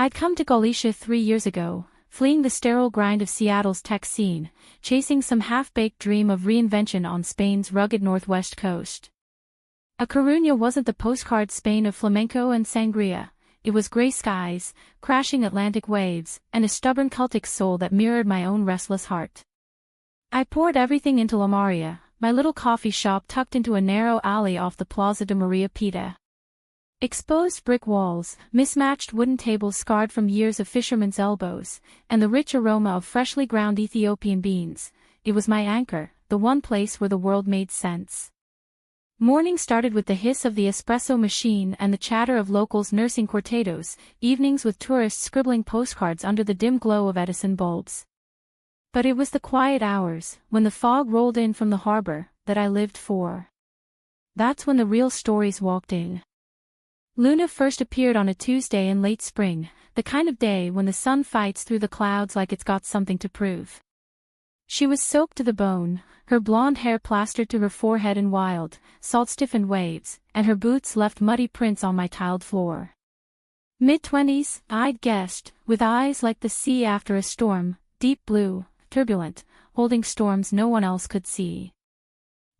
I'd come to Galicia 3 years ago, fleeing the sterile grind of Seattle's tech scene, chasing some half-baked dream of reinvention on Spain's rugged northwest coast. A Coruña wasn't the postcard Spain of flamenco and sangria. It was gray skies, crashing Atlantic waves, and a stubborn Celtic soul that mirrored my own restless heart. I poured everything into La Maria, my little coffee shop tucked into a narrow alley off the Plaza de Maria Pita. Exposed brick walls, mismatched wooden tables scarred from years of fishermen's elbows, and the rich aroma of freshly ground Ethiopian beans, it was my anchor, the one place where the world made sense. Morning started with the hiss of the espresso machine and the chatter of locals nursing cortados, evenings with tourists scribbling postcards under the dim glow of Edison bulbs. But it was the quiet hours, when the fog rolled in from the harbor, that I lived for. That's when the real stories walked in. Luna first appeared on a Tuesday in late spring, the kind of day when the sun fights through the clouds like it's got something to prove. She was soaked to the bone, her blonde hair plastered to her forehead in wild, salt-stiffened waves, and her boots left muddy prints on my tiled floor. Mid-20s, I'd guessed, with eyes like the sea after a storm, deep blue, turbulent, holding storms no one else could see.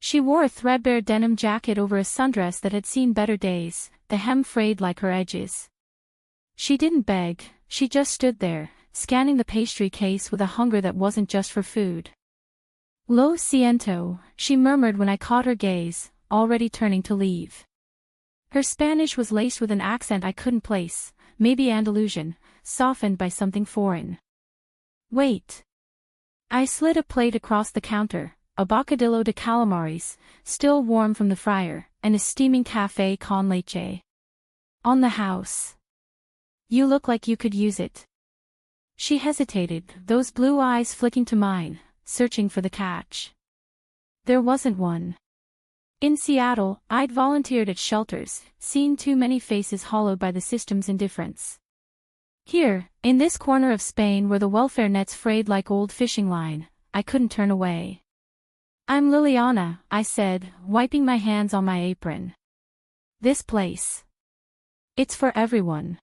She wore a threadbare denim jacket over a sundress that had seen better days, the hem frayed like her edges. She didn't beg, she just stood there, scanning the pastry case with a hunger that wasn't just for food. Lo siento, she murmured when I caught her gaze, already turning to leave. Her Spanish was laced with an accent I couldn't place, maybe Andalusian, softened by something foreign. Wait. I slid a plate across the counter, a bocadillo de calamares, still warm from the fryer, and a steaming café con leche. On the house. You look like you could use it. She hesitated, those blue eyes flicking to mine, searching for the catch. There wasn't one. In Seattle, I'd volunteered at shelters, seen too many faces hollowed by the system's indifference. Here, in this corner of Spain where the welfare nets frayed like old fishing line, I couldn't turn away. I'm Liliana, I said, wiping my hands on my apron. This place. It's for everyone.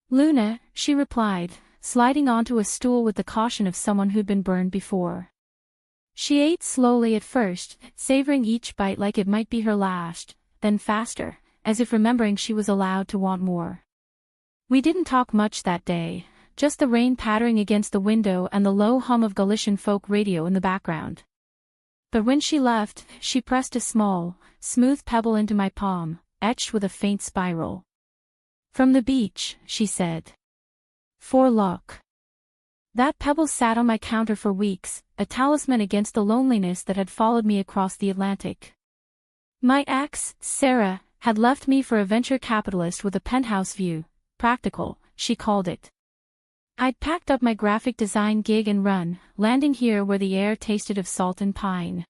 Luna, she replied, sliding onto a stool with the caution of someone who'd been burned before. She ate slowly at first, savoring each bite like it might be her last, then faster, as if remembering she was allowed to want more. We didn't talk much that day, just the rain pattering against the window and the low hum of Galician folk radio in the background. But when she left, she pressed a small, smooth pebble into my palm, etched with a faint spiral. From the beach, she said. For luck. That pebble sat on my counter for weeks, a talisman against the loneliness that had followed me across the Atlantic. My ex, Sarah, had left me for a venture capitalist with a penthouse view, practical, she called it. I'd packed up my graphic design gig and run, landing here where the air tasted of salt and pine.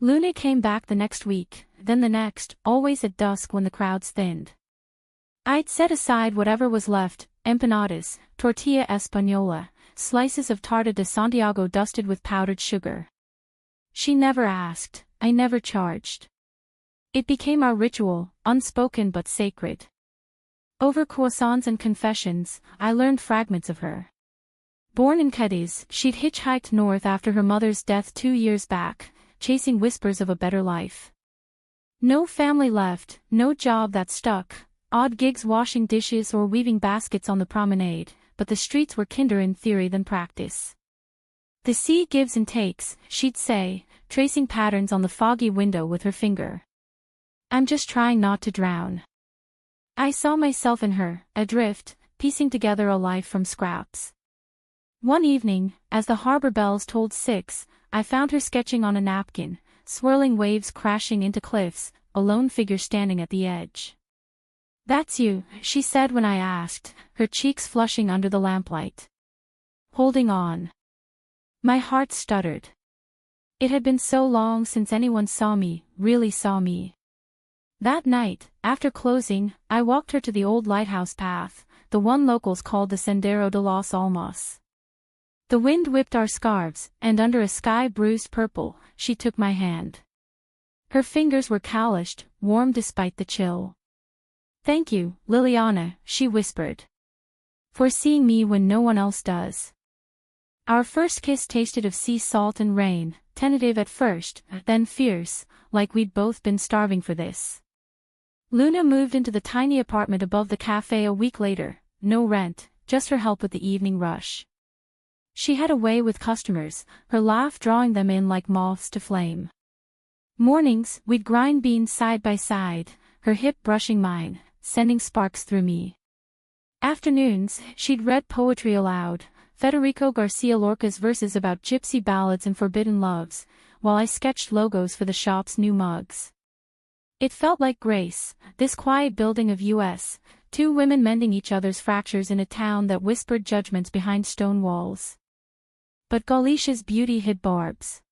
Luna came back the next week, then the next, always at dusk when the crowds thinned. I'd set aside whatever was left, empanadas, tortilla española, slices of tarta de Santiago dusted with powdered sugar. She never asked, I never charged. It became our ritual, unspoken but sacred. Over croissants and confessions, I learned fragments of her. Born in Cadiz, she'd hitchhiked north after her mother's death 2 years back, chasing whispers of a better life. No family left, no job that stuck, odd gigs washing dishes or weaving baskets on the promenade, but the streets were kinder in theory than practice. The sea gives and takes, she'd say, tracing patterns on the foggy window with her finger. I'm just trying not to drown. I saw myself in her, adrift, piecing together a life from scraps. One evening, as the harbor bells tolled 6, I found her sketching on a napkin, swirling waves crashing into cliffs, a lone figure standing at the edge. That's you, she said when I asked, her cheeks flushing under the lamplight. Holding on. My heart stuttered. It had been so long since anyone saw me, really saw me. That night, after closing, I walked her to the old lighthouse path, the one locals called the Sendero de los Olmos. The wind whipped our scarves, and under a sky bruised purple, she took my hand. Her fingers were calloused, warm despite the chill. Thank you, Liliana, she whispered. foreseeing me when no one else does. Our first kiss tasted of sea salt and rain, tentative at first, then fierce, like we'd both been starving for this. Luna moved into the tiny apartment above the cafe a week later, no rent, just her help with the evening rush. She had a way with customers, her laugh drawing them in like moths to flame. Mornings, we'd grind beans side by side, her hip brushing mine, sending sparks through me. Afternoons, she'd read poetry aloud, Federico Garcia Lorca's verses about gypsy ballads and forbidden loves, while I sketched logos for the shop's new mugs. It felt like grace, this quiet building of U.S., two women mending each other's fractures in a town that whispered judgments behind stone walls. But Galicia's beauty hid barbs.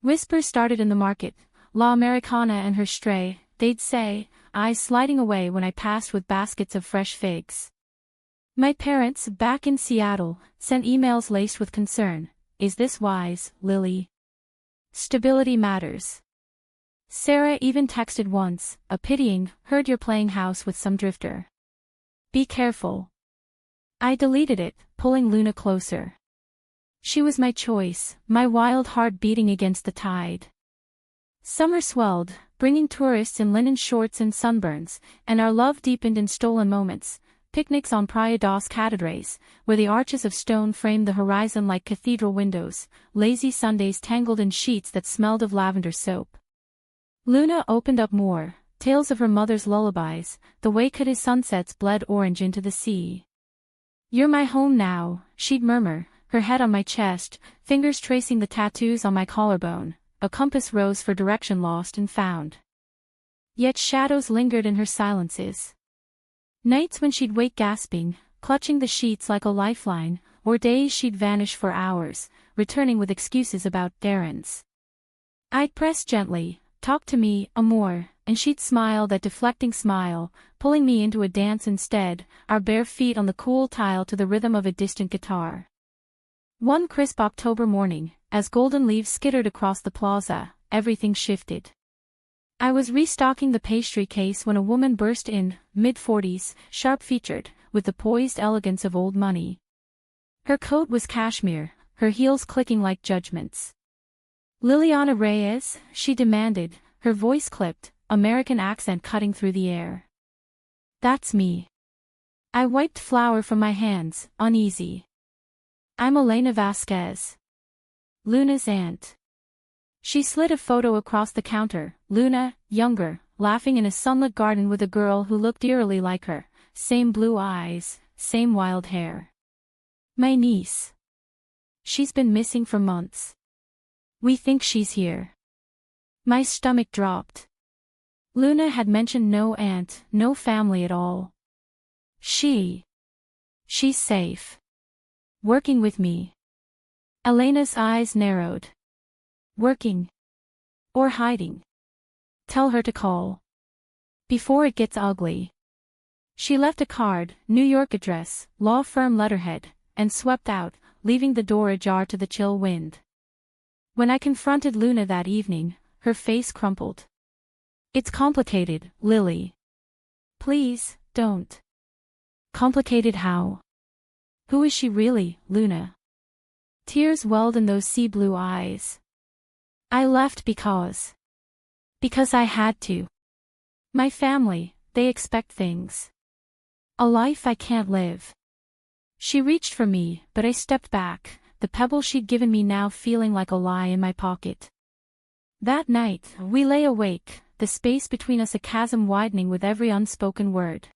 Whispers started in the market, La Americana and her stray, they'd say, eyes sliding away when I passed with baskets of fresh figs. My parents, back in Seattle, sent emails laced with concern. Is this wise, Lily? Stability matters. Sarah even texted once, a pitying, heard you're playing house with some drifter. Be careful. I deleted it, pulling Luna closer. She was my choice, my wild heart beating against the tide. Summer swelled, bringing tourists in linen shorts and sunburns, and our love deepened in stolen moments. Picnics on Praia das Catedrais, where the arches of stone framed the horizon like cathedral windows, lazy Sundays tangled in sheets that smelled of lavender soap. Luna opened up more, tales of her mother's lullabies, the way Cadiz sunsets bled orange into the sea. You're my home now, she'd murmur, her head on my chest, fingers tracing the tattoos on my collarbone, a compass rose for direction lost and found. Yet shadows lingered in her silences. Nights when she'd wake gasping, clutching the sheets like a lifeline, or days she'd vanish for hours, returning with excuses about errands. I'd press gently, talk to me, amor, and she'd smile that deflecting smile, pulling me into a dance instead, our bare feet on the cool tile to the rhythm of a distant guitar. One crisp October morning, as golden leaves skittered across the plaza, everything shifted. I was restocking the pastry case when a woman burst in, mid-40s, sharp-featured, with the poised elegance of old money. Her coat was cashmere, her heels clicking like judgments. Liliana Reyes, she demanded, her voice clipped, American accent cutting through the air. That's me. I wiped flour from my hands, uneasy. I'm Elena Vasquez. Luna's aunt. She slid a photo across the counter, Luna, younger, laughing in a sunlit garden with a girl who looked eerily like her, same blue eyes, same wild hair. My niece. She's been missing for months. We think she's here. My stomach dropped. Luna had mentioned no aunt, no family at all. She's safe. Working with me. Elena's eyes narrowed. Working. Or hiding. Tell her to call. Before it gets ugly. She left a card, New York address, law firm letterhead, and swept out, leaving the door ajar to the chill wind. When I confronted Luna that evening, her face crumpled. It's complicated, Lily. Please, don't. Complicated how? Who is she really, Luna? Tears welled in those sea blue eyes. I left because I had to. My family, they expect things. A life I can't live. She reached for me, but I stepped back, the pebble she'd given me now feeling like a lie in my pocket. That night, we lay awake, the space between us a chasm widening with every unspoken word.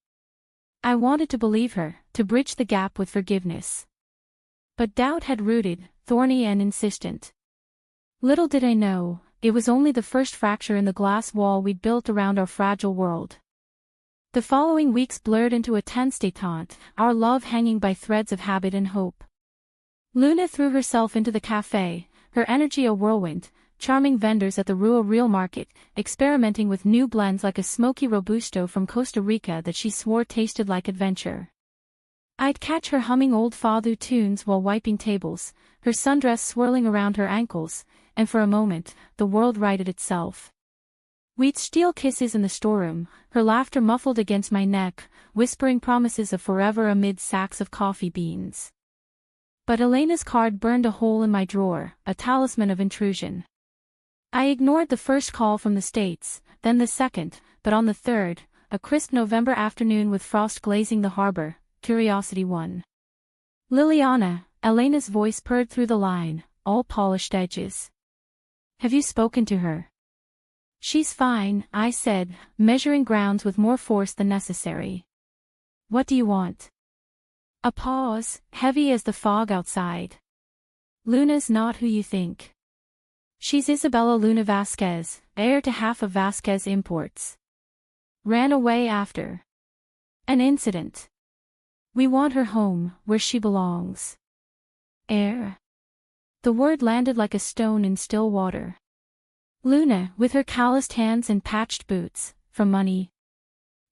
I wanted to believe her, to bridge the gap with forgiveness. But doubt had rooted, thorny and insistent. Little did I know, it was only the first fracture in the glass wall we'd built around our fragile world. The following weeks blurred into a tense détente, our love hanging by threads of habit and hope. Luna threw herself into the cafe, her energy a whirlwind, charming vendors at the Rua Real Market, experimenting with new blends like a smoky Robusto from Costa Rica that she swore tasted like adventure. I'd catch her humming old fado tunes while wiping tables, her sundress swirling around her ankles, and for a moment, the world righted itself. We'd steal kisses in the storeroom, her laughter muffled against my neck, whispering promises of forever amid sacks of coffee beans. But Elena's card burned a hole in my drawer, a talisman of intrusion. I ignored the first call from the States, then the second, but on the third, a crisp November afternoon with frost glazing the harbor, curiosity won. Liliana, Elena's voice purred through the line, all polished edges. Have you spoken to her? She's fine, I said, measuring grounds with more force than necessary. What do you want? A pause, heavy as the fog outside. Luna's not who you think. She's Isabella Luna Vasquez, heir to half of Vasquez Imports. Ran away after an incident. We want her home, where she belongs. Heir. The word landed like a stone in still water. Luna, with her calloused hands and patched boots, for money.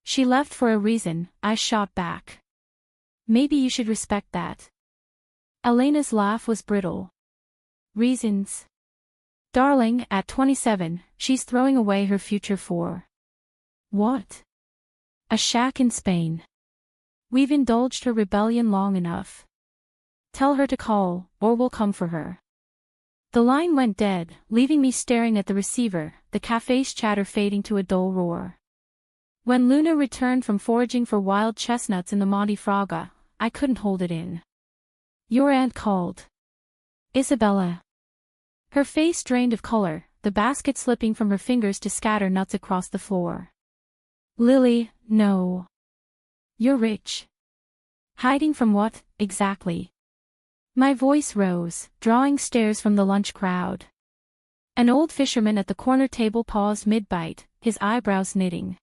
She left for a reason, I shot back. Maybe you should respect that. Elena's laugh was brittle. Reasons? Darling, at 27, she's throwing away her future for. What? A shack in Spain. We've indulged her rebellion long enough. Tell her to call, or we'll come for her. The line went dead, leaving me staring at the receiver, the cafe's chatter fading to a dull roar. When Luna returned from foraging for wild chestnuts in the Monte Fraga, I couldn't hold it in. Your aunt called. Isabella. Her face drained of color, the basket slipping from her fingers to scatter nuts across the floor. Lily, no. You're rich. Hiding from what, exactly? My voice rose, drawing stares from the lunch crowd. An old fisherman at the corner table paused mid-bite, his eyebrows knitting.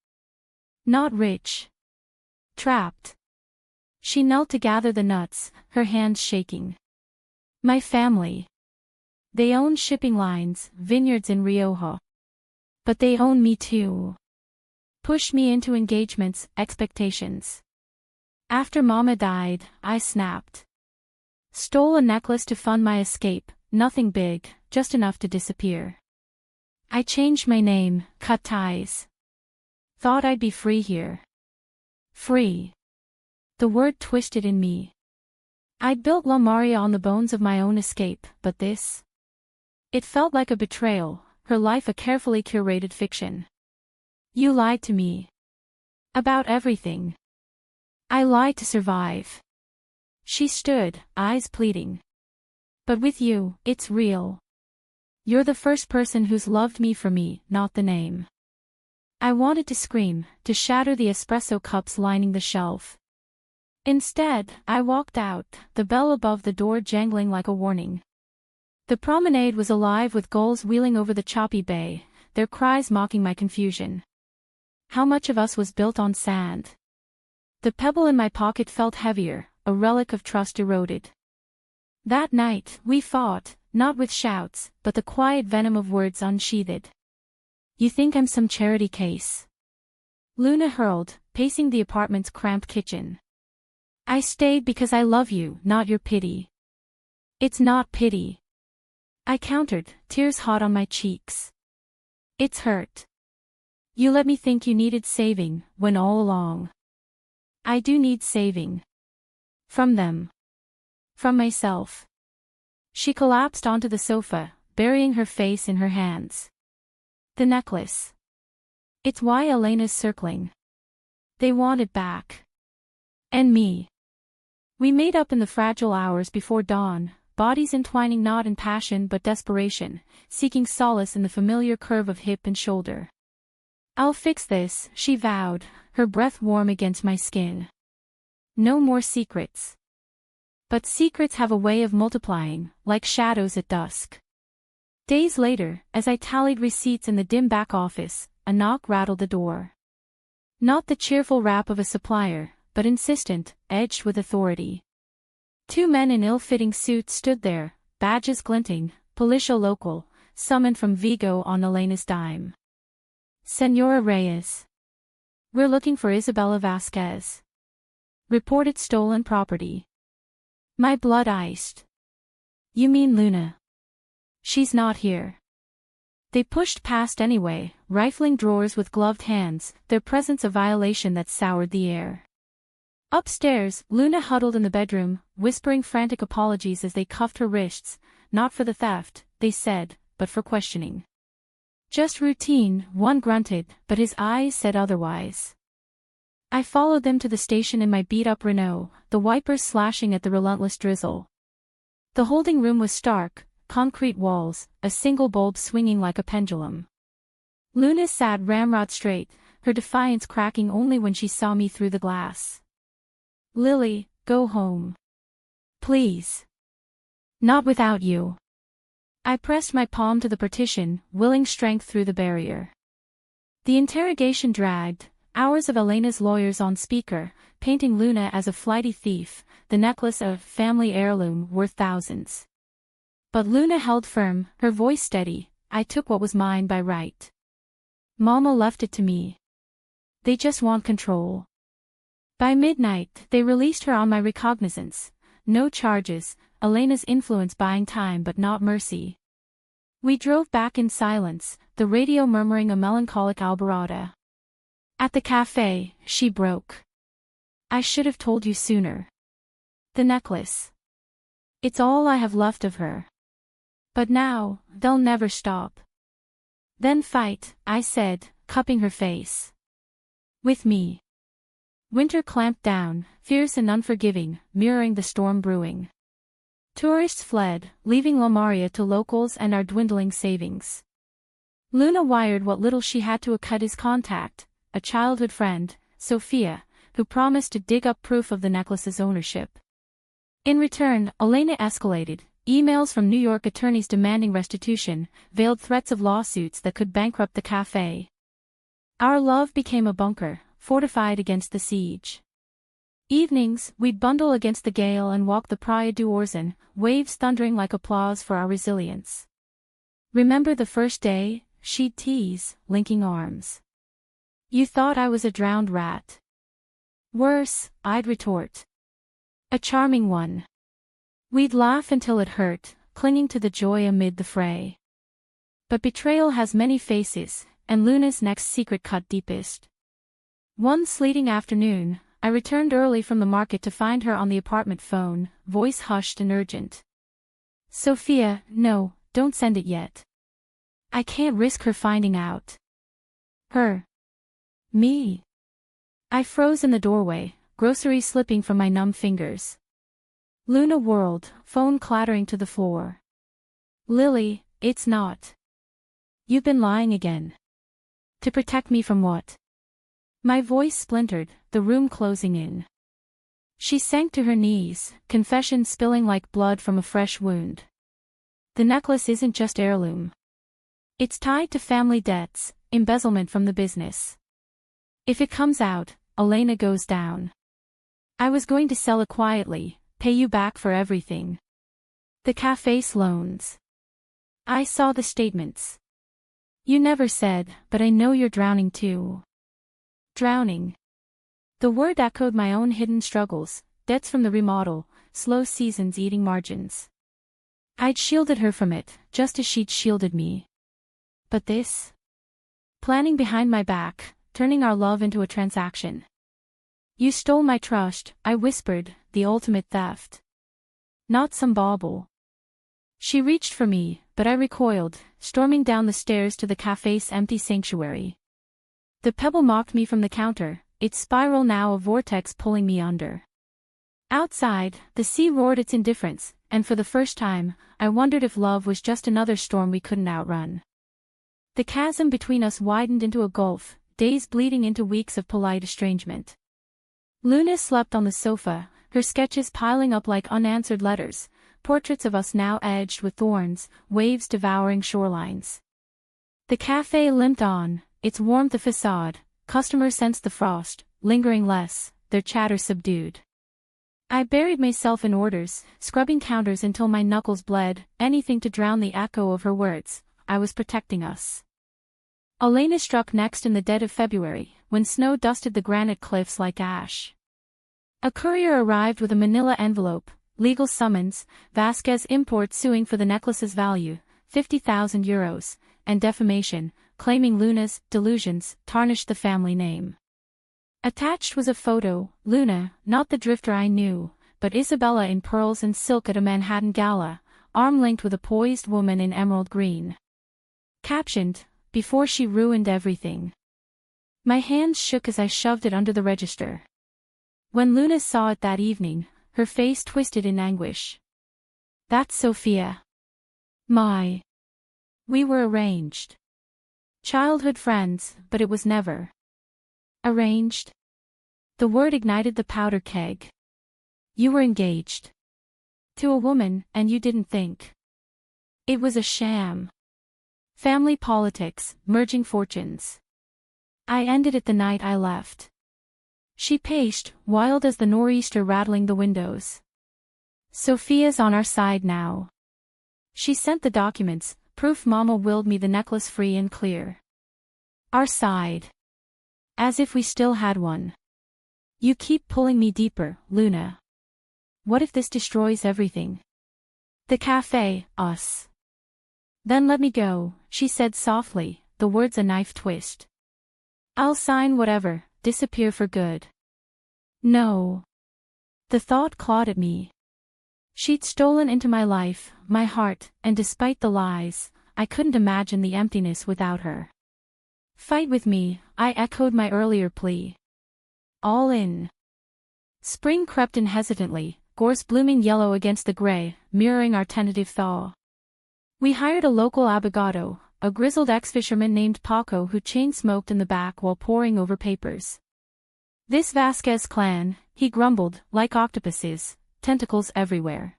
Not rich. Trapped. She knelt to gather the nuts, her hands shaking. My family. They own shipping lines, vineyards in Rioja. But they own me too. Pushed me into engagements, expectations. After Mama died, I snapped. Stole a necklace to fund my escape, nothing big, just enough to disappear. I changed my name, cut ties. Thought I'd be free here. Free. The word twisted in me. I'd built La Maria on the bones of my own escape, but this? It felt like a betrayal, her life a carefully curated fiction. You lied to me. About everything. I lied to survive. She stood, eyes pleading. But with you, it's real. You're the first person who's loved me for me, not the name. I wanted to scream, to shatter the espresso cups lining the shelf. Instead, I walked out, the bell above the door jangling like a warning. The promenade was alive with gulls wheeling over the choppy bay, their cries mocking my confusion. How much of us was built on sand? The pebble in my pocket felt heavier, a relic of trust eroded. That night, we fought, not with shouts, but the quiet venom of words unsheathed. You think I'm some charity case? Luna hurled, pacing the apartment's cramped kitchen. I stayed because I love you, not your pity. It's not pity. I countered, tears hot on my cheeks. It's hurt. You let me think you needed saving, when all along. I do need saving. From them. From myself. She collapsed onto the sofa, burying her face in her hands. The necklace. It's why Elena's circling. They want it back. And me. We made up in the fragile hours before dawn, bodies entwining not in passion but desperation, seeking solace in the familiar curve of hip and shoulder. I'll fix this, she vowed, her breath warm against my skin. No more secrets. But secrets have a way of multiplying, like shadows at dusk. Days later, as I tallied receipts in the dim back office, a knock rattled the door. Not the cheerful rap of a supplier, but insistent, edged with authority. Two men in ill-fitting suits stood there, badges glinting, Policia local, summoned from Vigo on Elena's dime. Senora Reyes. We're looking for Isabella Vasquez. Reported stolen property. My blood iced. You mean Luna? She's not here. They pushed past anyway, rifling drawers with gloved hands, their presence a violation that soured the air. Upstairs, Luna huddled in the bedroom, whispering frantic apologies as they cuffed her wrists, not for the theft, they said, but for questioning. Just routine, one grunted, but his eyes said otherwise. I followed them to the station in my beat-up Renault, the wipers slashing at the relentless drizzle. The holding room was stark, concrete walls, a single bulb swinging like a pendulum. Luna sat ramrod straight, her defiance cracking only when she saw me through the glass. Lily, go home. Please. Not without you. I pressed my palm to the partition, willing strength through the barrier. The interrogation dragged, hours of Elena's lawyers on speaker, painting Luna as a flighty thief, the necklace a family heirloom worth thousands. But Luna held firm, her voice steady. I took what was mine by right. Mama left it to me. They just want control. By midnight, they released her on my recognizance. No charges, Elena's influence buying time but not mercy. We drove back in silence, the radio murmuring a melancholic alborada. At the cafe, she broke. I should have told you sooner. The necklace. It's all I have left of her. But now, they'll never stop. Then fight, I said, cupping her face. With me. Winter clamped down, fierce and unforgiving, mirroring the storm brewing. Tourists fled, leaving La Maria to locals and our dwindling savings. Luna wired what little she had to cut his contact, a childhood friend, Sophia, who promised to dig up proof of the necklace's ownership. In return, Elena escalated, emails from New York attorneys demanding restitution, veiled threats of lawsuits that could bankrupt the cafe. Our love became a bunker, fortified against the siege. Evenings, we'd bundle against the gale and walk the Praia do Orzan, waves thundering like applause for our resilience. Remember the first day? She'd tease, linking arms. You thought I was a drowned rat. Worse, I'd retort. A charming one. We'd laugh until it hurt, clinging to the joy amid the fray. But betrayal has many faces, and Luna's next secret cut deepest. One sleeting afternoon, I returned early from the market to find her on the apartment phone, voice hushed and urgent. Sophia, no, don't send it yet. I can't risk her finding out. Her. Me. I froze in the doorway, groceries slipping from my numb fingers. Luna whirled, phone clattering to the floor. Lily, it's not. You've been lying again. To protect me from what? My voice splintered, the room closing in. She sank to her knees, confession spilling like blood from a fresh wound. The necklace isn't just heirloom. It's tied to family debts, embezzlement from the business. If it comes out, Elena goes down. I was going to sell it quietly, pay you back for everything. The cafe's loans. I saw the statements. You never said, but I know you're drowning too. Drowning. The word echoed my own hidden struggles, debts from the remodel, slow seasons eating margins. I'd shielded her from it, just as she'd shielded me. But this? Planning behind my back, turning our love into a transaction. You stole my trust, I whispered, the ultimate theft. Not some bauble. She reached for me, but I recoiled, storming down the stairs to the cafe's empty sanctuary. The pebble mocked me from the counter, its spiral now a vortex pulling me under. Outside, the sea roared its indifference, and for the first time, I wondered if love was just another storm we couldn't outrun. The chasm between us widened into a gulf, days bleeding into weeks of polite estrangement. Luna slept on the sofa, her sketches piling up like unanswered letters, portraits of us now edged with thorns, waves devouring shorelines. The cafe limped on, its warmth a facade, customers sensed the frost, lingering less, their chatter subdued. I buried myself in orders, scrubbing counters until my knuckles bled, anything to drown the echo of her words. I was protecting us. Elena struck next in the dead of February, when snow dusted the granite cliffs like ash. A courier arrived with a manila envelope, legal summons, Vasquez import suing for the necklace's value, €50,000, and defamation, claiming Luna's delusions tarnished the family name. Attached was a photo, Luna, not the drifter I knew, but Isabella in pearls and silk at a Manhattan gala, arm-linked with a poised woman in emerald green. Captioned, "Before she ruined everything." My hands shook as I shoved it under the register. When Luna saw it that evening, her face twisted in anguish. "That's Sophia. We were arranged. Childhood friends, but it was never arranged." The word ignited the powder keg. "You were engaged. To a woman, and you didn't think. It was a sham. Family politics, merging fortunes. I ended it the night I left." She paced, wild as the nor'easter rattling the windows. "Sophia's on our side now. She sent the documents, proof Mama willed me the necklace free and clear. Our side. As if we still had one. You keep pulling me deeper, Luna. What if this destroys everything? The cafe, us. Then let me go," she said softly, the words a knife twist. "I'll sign whatever, disappear for good." No. The thought clawed at me. She'd stolen into my life, my heart, and despite the lies, I couldn't imagine the emptiness without her. "Fight with me," I echoed my earlier plea. "All in." Spring crept in hesitantly, gorse blooming yellow against the gray, mirroring our tentative thaw. We hired a local abogado, a grizzled ex-fisherman named Paco who chain-smoked in the back while poring over papers. "This Vasquez clan," he grumbled, "like octopuses, tentacles everywhere.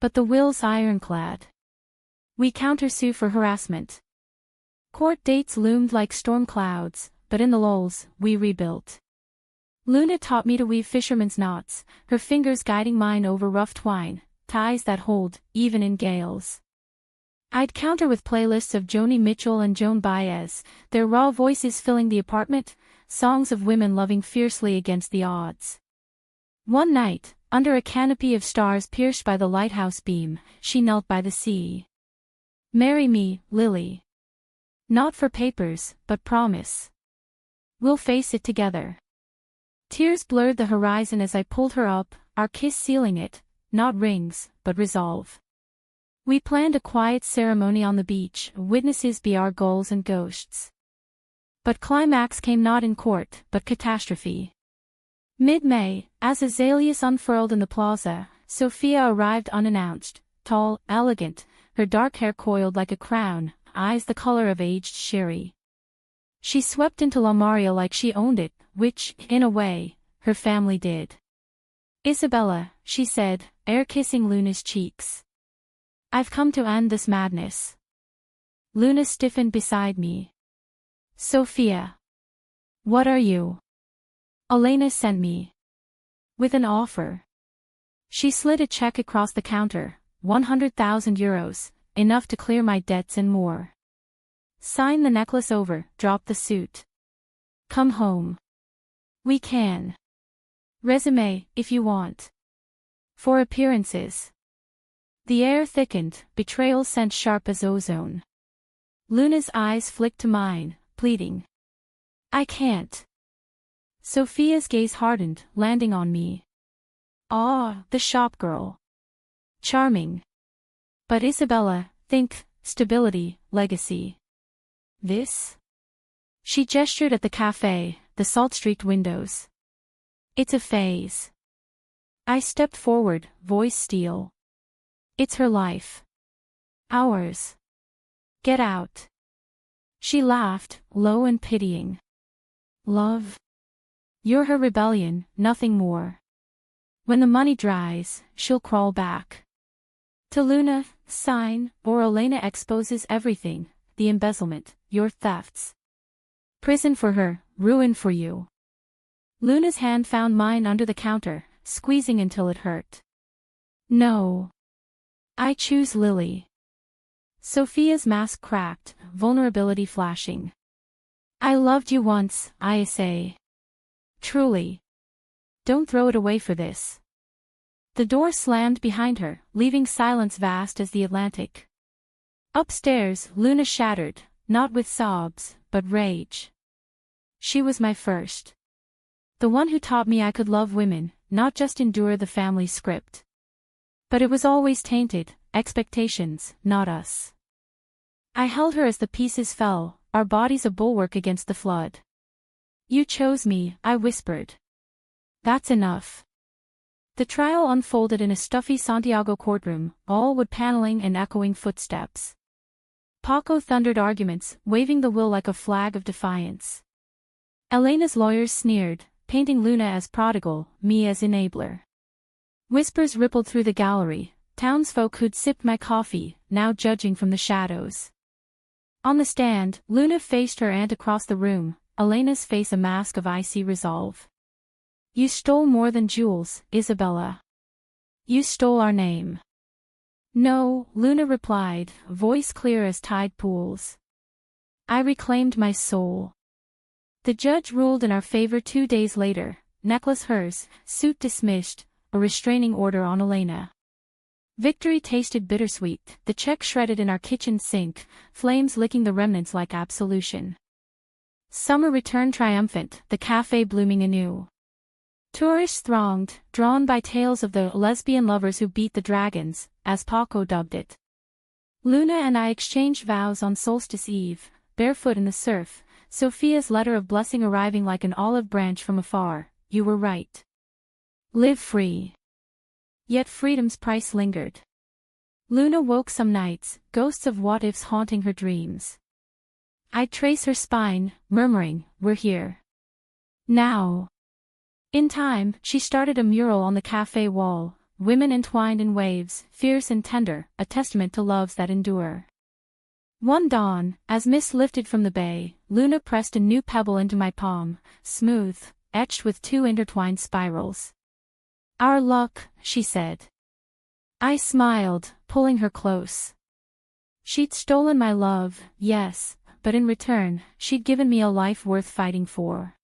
But the will's ironclad. We countersue for harassment." Court dates loomed like storm clouds, but in the lulls, we rebuilt. Luna taught me to weave fisherman's knots, her fingers guiding mine over rough twine, ties that hold, even in gales. I'd counter with playlists of Joni Mitchell and Joan Baez, their raw voices filling the apartment, songs of women loving fiercely against the odds. One night, under a canopy of stars pierced by the lighthouse beam, she knelt by the sea. "Marry me, Lily. Not for papers, but promise. We'll face it together." Tears blurred the horizon as I pulled her up, our kiss sealing it, not rings, but resolve. We planned a quiet ceremony on the beach, witnesses be our gulls and ghosts. But climax came not in court, but catastrophe. Mid-May, as azaleas unfurled in the plaza, Sophia arrived unannounced, tall, elegant, her dark hair coiled like a crown, eyes the color of aged sherry. She swept into La Maria like she owned it, which, in a way, her family did. "Isabella," she said, air-kissing Luna's cheeks. "I've come to end this madness." Luna stiffened beside me. "Sophia. What are you?" "Elena sent me. With an offer." She slid a check across the counter, 100,000 euros, enough to clear my debts and more. "Sign the necklace over, drop the suit. Come home. We can. Resume, if you want. For appearances." The air thickened, betrayal sent sharp as ozone. Luna's eyes flicked to mine, pleading. "I can't." Sophia's gaze hardened, landing on me. "Ah, the shop girl. Charming. But Isabella, think, stability, legacy. This?" She gestured at the cafe, the salt-streaked windows. "It's a phase." I stepped forward, voice steel. "It's her life. Ours. Get out." She laughed, low and pitying. "Love? You're her rebellion, nothing more. When the money dries, she'll crawl back. To Luna, sign, or Elena exposes everything, the embezzlement, your thefts. Prison for her, ruin for you." Luna's hand found mine under the counter, squeezing until it hurt. "No. I choose Lily." Sophia's mask cracked, vulnerability flashing. "I loved you once, I say. Truly. Don't throw it away for this." The door slammed behind her, leaving silence vast as the Atlantic. Upstairs, Luna shattered, not with sobs, but rage. She was my first. The one who taught me I could love women, not just endure the family script. But it was always tainted, expectations, not us. I held her as the pieces fell, our bodies a bulwark against the flood. You chose me, I whispered. That's enough. The trial unfolded in a stuffy Santiago courtroom, all wood paneling and echoing footsteps. Paco thundered arguments, waving the will like a flag of defiance. Elena's lawyers sneered, painting Luna as prodigal, me as enabler. Whispers rippled through the gallery, townsfolk who'd sipped my coffee, now judging from the shadows. On the stand, Luna faced her aunt across the room, Elena's face a mask of icy resolve. You stole more than jewels, Isabella. You stole our name. No, Luna replied, voice clear as tide pools. I reclaimed my soul. The judge ruled in our favor 2 days later, necklace hers, suit dismissed, a restraining order on Elena. Victory tasted bittersweet, the check shredded in our kitchen sink, flames licking the remnants like absolution. Summer returned triumphant, the cafe blooming anew. Tourists thronged, drawn by tales of the lesbian lovers who beat the dragons, as Paco dubbed it. Luna and I exchanged vows on Solstice Eve, barefoot in the surf, Sophia's letter of blessing arriving like an olive branch from afar. You were right. Live free. Yet freedom's price lingered. Luna woke some nights, ghosts of what-ifs haunting her dreams. I'd trace her spine, murmuring, we're here. Now. In time, she started a mural on the cafe wall, women entwined in waves, fierce and tender, a testament to loves that endure. One dawn, as mist lifted from the bay, Luna pressed a new pebble into my palm, smooth, etched with 2 intertwined spirals. Our luck, she said. I smiled, pulling her close. She'd stolen my love, yes, but in return, she'd given me a life worth fighting for.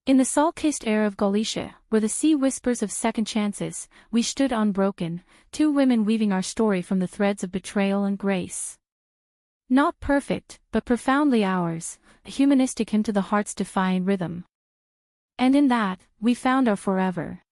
In the salt-kissed air of Galicia, where the sea whispers of second chances, we stood unbroken, 2 women weaving our story from the threads of betrayal and grace. Not perfect, but profoundly ours, a humanistic hymn to the heart's defying rhythm. And in that, we found our forever.